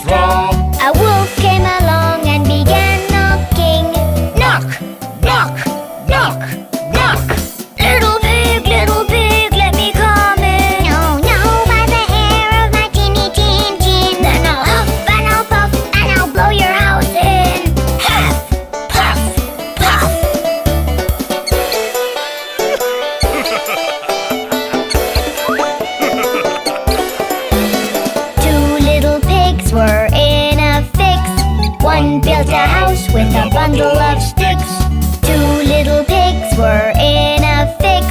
straw. A wolf came along and began knocking. Knock, knock, knock, knock. Little pig, let me come in. No, no, by the hair of my teeny teen teen. Then I'll huff and I'll puff and I'll blow your house in. Huff, puff, puff. Two little pigs were in a fix. One built a house with a bundle of sticks. Two little pigs were in a fix.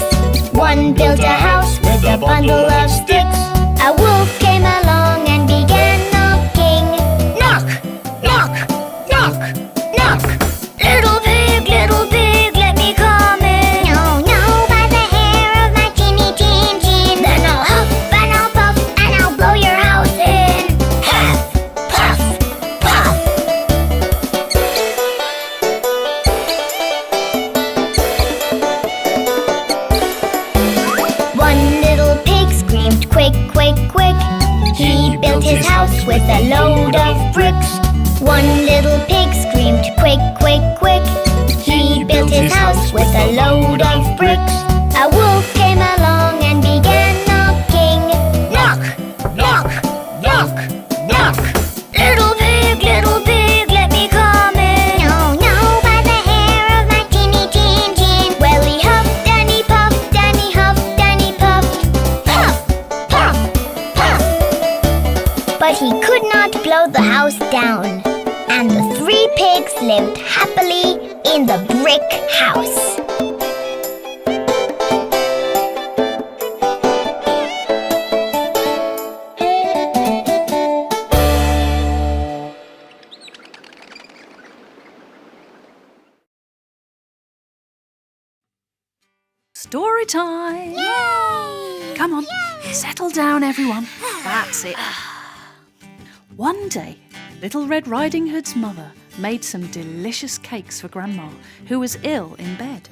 One built a house with a bundle of sticks. A wolf came along and began knocking. Knock, knock, knock, knock. Little pig, let me come in. No, no, by the hair of my teeny teen teen. Then I'll huff and I'll puff and I'll blow your house in. Huff, puff, puff. One little pig screamed, quick, quick, quick. He built his house with a load of bricks. One little pig screamed, quick, quick, quick. He built his house with a load of bricks. A wolf came along and began knocking. Knock, knock, knock, knock. Little pig, let me come in. No, no, by the hair of my teeny teen teen. Well, he huffed and he puffed and he huffed and he puffed. Puff, puff, puff. But he could not blow the house down. And the three pigs lived happily in the brick house. Story time! Yay! Come on, settle down, everyone. That's it. One day, Little Red Riding Hood's mother made some delicious cakes for Grandma, who was ill in bed.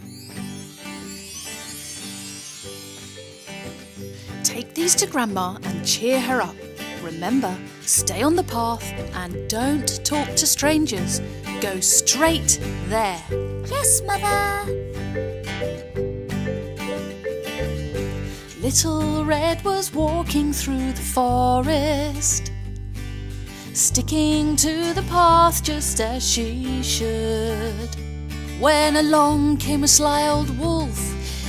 Take these to Grandma and cheer her up. Remember, stay on the path and don't talk to strangers. Go straight there. Yes, Mother. Little Red was walking through the forest, sticking to the path just as she should. When along came a sly old wolf,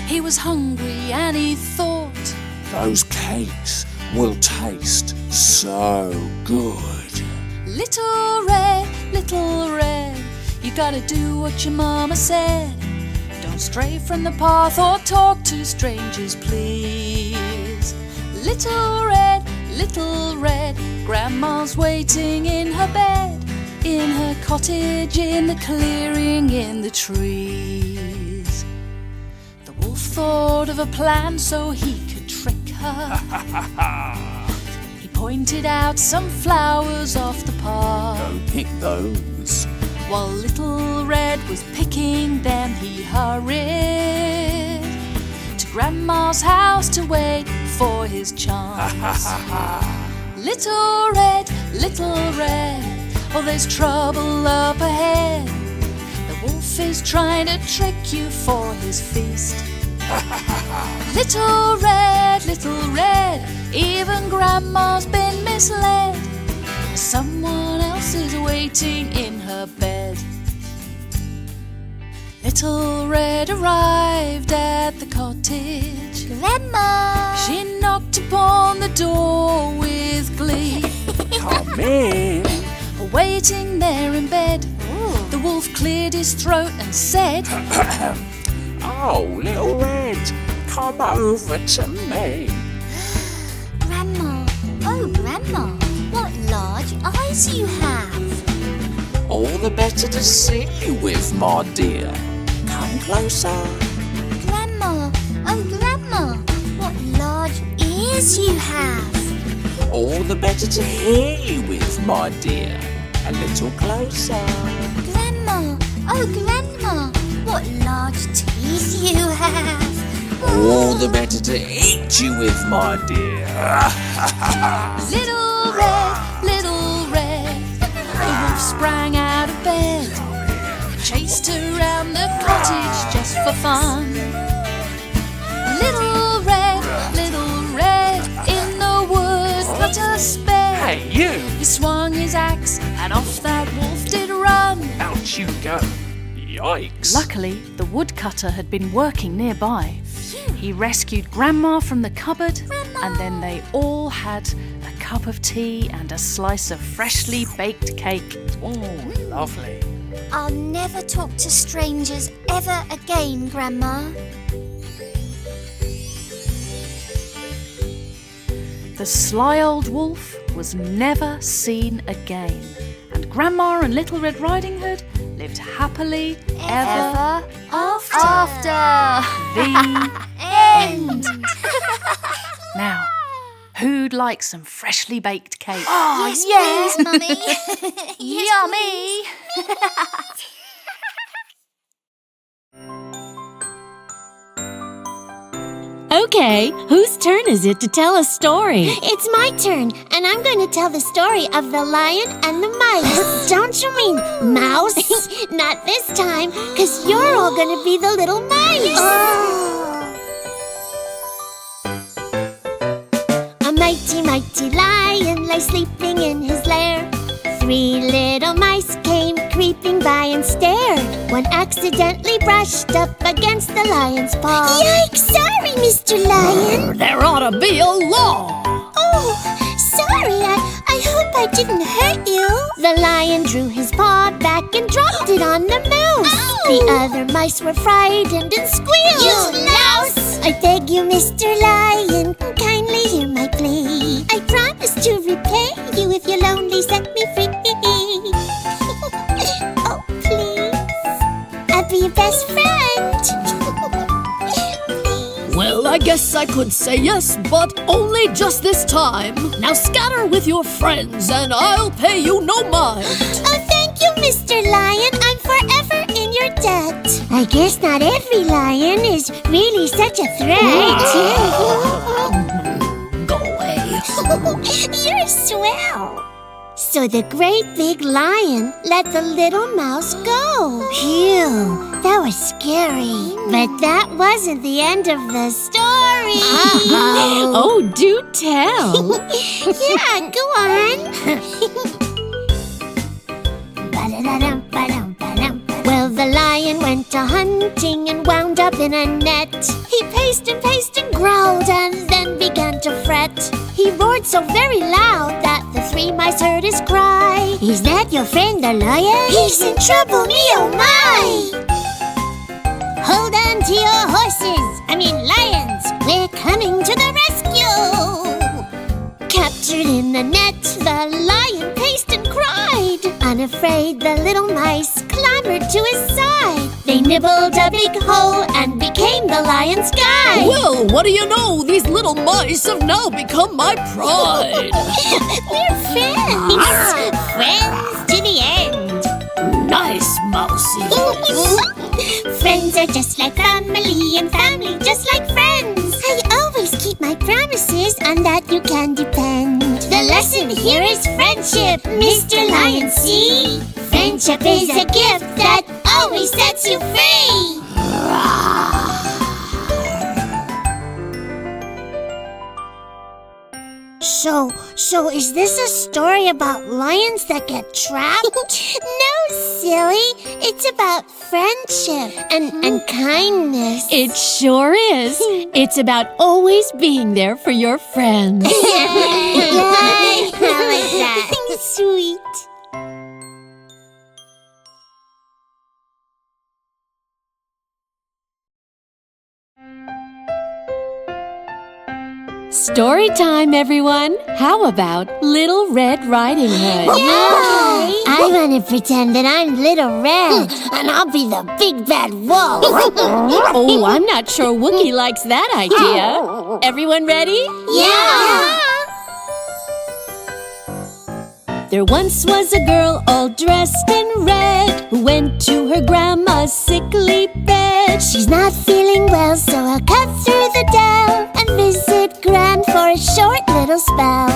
he was hungry and he thought, Those cakes will taste so good. Little Red, you gotta do what your mama said. Don't stray from the path or talk to strangers, please. Little Red, Grandma's waiting in her bed, in her cottage, in the clearing, in the trees. The wolf thought of a plan so he could trick her. He pointed out some flowers off the path. Go pick those. While Little Red was picking them, he hurried to Grandma's house to wait for his chance. Little Red, oh, there's trouble up ahead. The wolf is trying to trick you for his feast. Little Red, even Grandma's been misled. Someone else is waiting in her bed. Little Red arrived at the cottage. Grandma! She knocked upon the door with glee. Come in. Waiting there in bed, the wolf cleared his throat and said, Oh, Little Red, come over to me. Grandma, oh Grandma, what large eyes you have. All the better to see you with, my dear. Come closer. Grandma, oh Grandma, what large ears you have. All the better to hear you with, my dear. A little closer. Grandma, oh Grandma, what large teeth you have. All the better to eat you with, my dear. Little Red, sprang out of bed, chased around the cottage just for fun. Little red in the woodcutter's bed. Hey, you! He swung his axe and off that wolf did run. Out you go. Yikes. Luckily, the woodcutter had been working nearby. He rescued Grandma from the cupboard, and then they all had a cup of tea and a slice of freshly baked cake. Oh, lovely. I'll never talk to strangers ever again, Grandma. The sly old wolf was never seen again, and Grandma and Little Red Riding Hood lived happily ever after. The end. Now, who'd like some freshly baked cake? Oh, yes, please, Mummy. Yummy! Okay, whose turn is it to tell a story? It's my turn, and I'm going to tell the story of the lion and the mice. Don't you mean mouse? Not this time, because you're all going to be the little mice. A mighty, mighty lion lay sleeping in his lair. 3 little mice came creeping by and stared. One accidentally brushed up against the lion's paw. Yikes! Sorry, Mr. Lion. There ought to be a law. Oh, sorry. I hope I didn't hurt you. The lion drew his paw back and dropped it on the mouse. Ow. The other mice were frightened and squealed. You louse! I beg you, Mr. Lion, kindly hear my plea. I promise to repay you if you'll only set me free. Oh, please. I'll be your best friend. Well, I guess I could say yes, but only just this time. Now scatter with your friends, and I'll pay you no mind. Oh, thank you, Mr. Lion. I'm forever in your debt. I guess not every lion is really such a threat. Go away. You're swell. So the great big lion let the little mouse go. Phew, that was scary. But that wasn't the end of the story. Oh, do tell. Yeah, go on. Well, the lion went a-hunting and wound up in a net. He paced and growled and then began to fret. He roared so very loud that the 3 mice heard his cry. Is that your friend the lion? He's in trouble, me oh my! Hold on to your horses, lions, we're coming to the rescue! Captured in the net, the lion paced and cried. Unafraid, the little mice clambered to his side. They nibbled a big hole and became the lion's guide. Well, what do you know? These little mice have now become my pride. We're friends! Friends to the end! Nice, Mousy. Friends are just like family, and family just like friends. I always keep my promises, on that you can depend. The lesson here is friendship, Mr. Lion, see? Friendship is a gift that always sets you free. So is this a story about lions that get trapped? No, silly. It's about friendship and kindness. It sure is. It's about always being there for your friends. I like that. Sweet. Story time, everyone. How about Little Red Riding Hood? Yay! I want to pretend that I'm Little Red, and I'll be the big bad wolf. Oh, I'm not sure Wookie likes that idea. Everyone ready? Yeah! There once was a girl all dressed in red who went to her grandma's sickly bed. She's not feeling well, so I'll cut through the dell and visit Gran for a short little spell.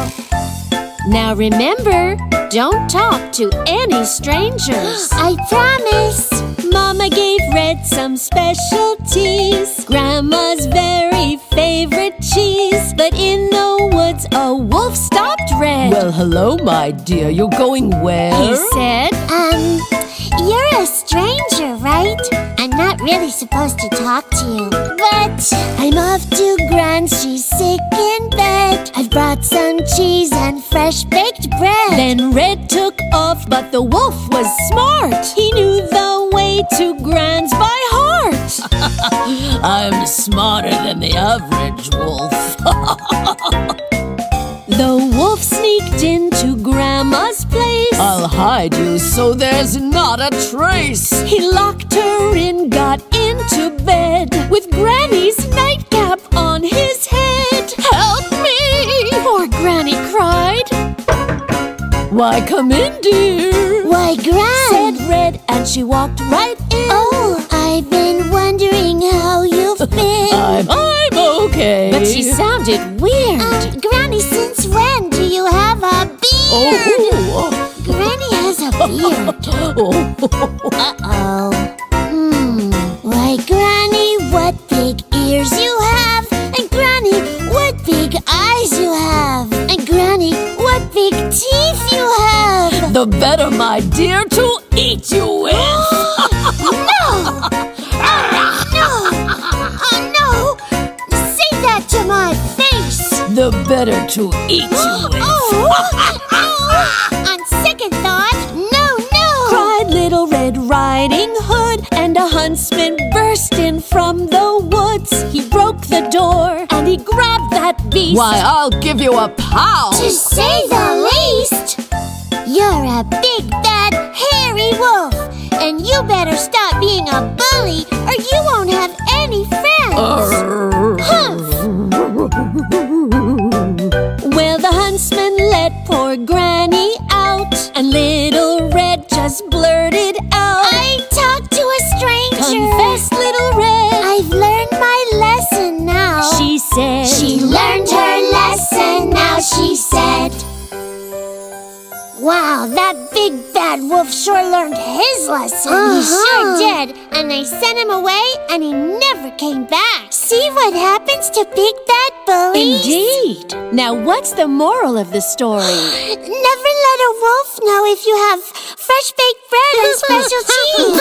Now remember, Don't talk to any strangers. I promise. Mama gave Red some specialties. Grandma's very favorite cheese. But in the woods, a wolf stopped Red. Well, hello, my dear. You're going where? He said, You're a stranger, right? I'm not really supposed to talk to you. But I'm off to Gran, she's sick in bed. I've brought some cheese and fresh baked bread. Then Red took off, but the wolf was smart. He knew the way to Gran's by heart. I'm smarter than the average wolf. The wolf sneaked into Grandma's place. I'll hide you so there's not a trace. He locked her in, got into bed with Granny's nightcap on his head. Help me! Poor Granny cried. Why, come in, dear. Why, Gran? Said Red, and she walked right in. Oh, I've been wondering how you've been. I'm okay. But she sounded weird. Granny, since when do you have a beard? Oh. Granny has a beard. Uh-oh. Why, Granny, what big ears you have. And Granny, what big eyes you have. And Granny, what big teeth you have. The better, my dear, to eat you with. No! No! Say that to my face! The better to eat you with. On second thought, no! Cried Little Red Riding Hood, and a huntsman burst in from the woods. He broke the door, and he grabbed that beast. Why, I'll give you a pound. To say the least! You're a big, bad, hairy wolf, and you better stop being a bully, or you won't have any friends. Well, the huntsman let poor Granny out, and Little Red just blurted out, I talked to a stranger. Confess, Little Red. I've learned my lesson now. She said. She learned her lesson now, she said. Wow, that big bad wolf sure learned his lesson. He sure did. And I sent him away, and he never came back. See what happens to big bad bullies? Indeed. Now, what's the moral of the story? Never let a wolf know if you have fresh baked bread and special cheese.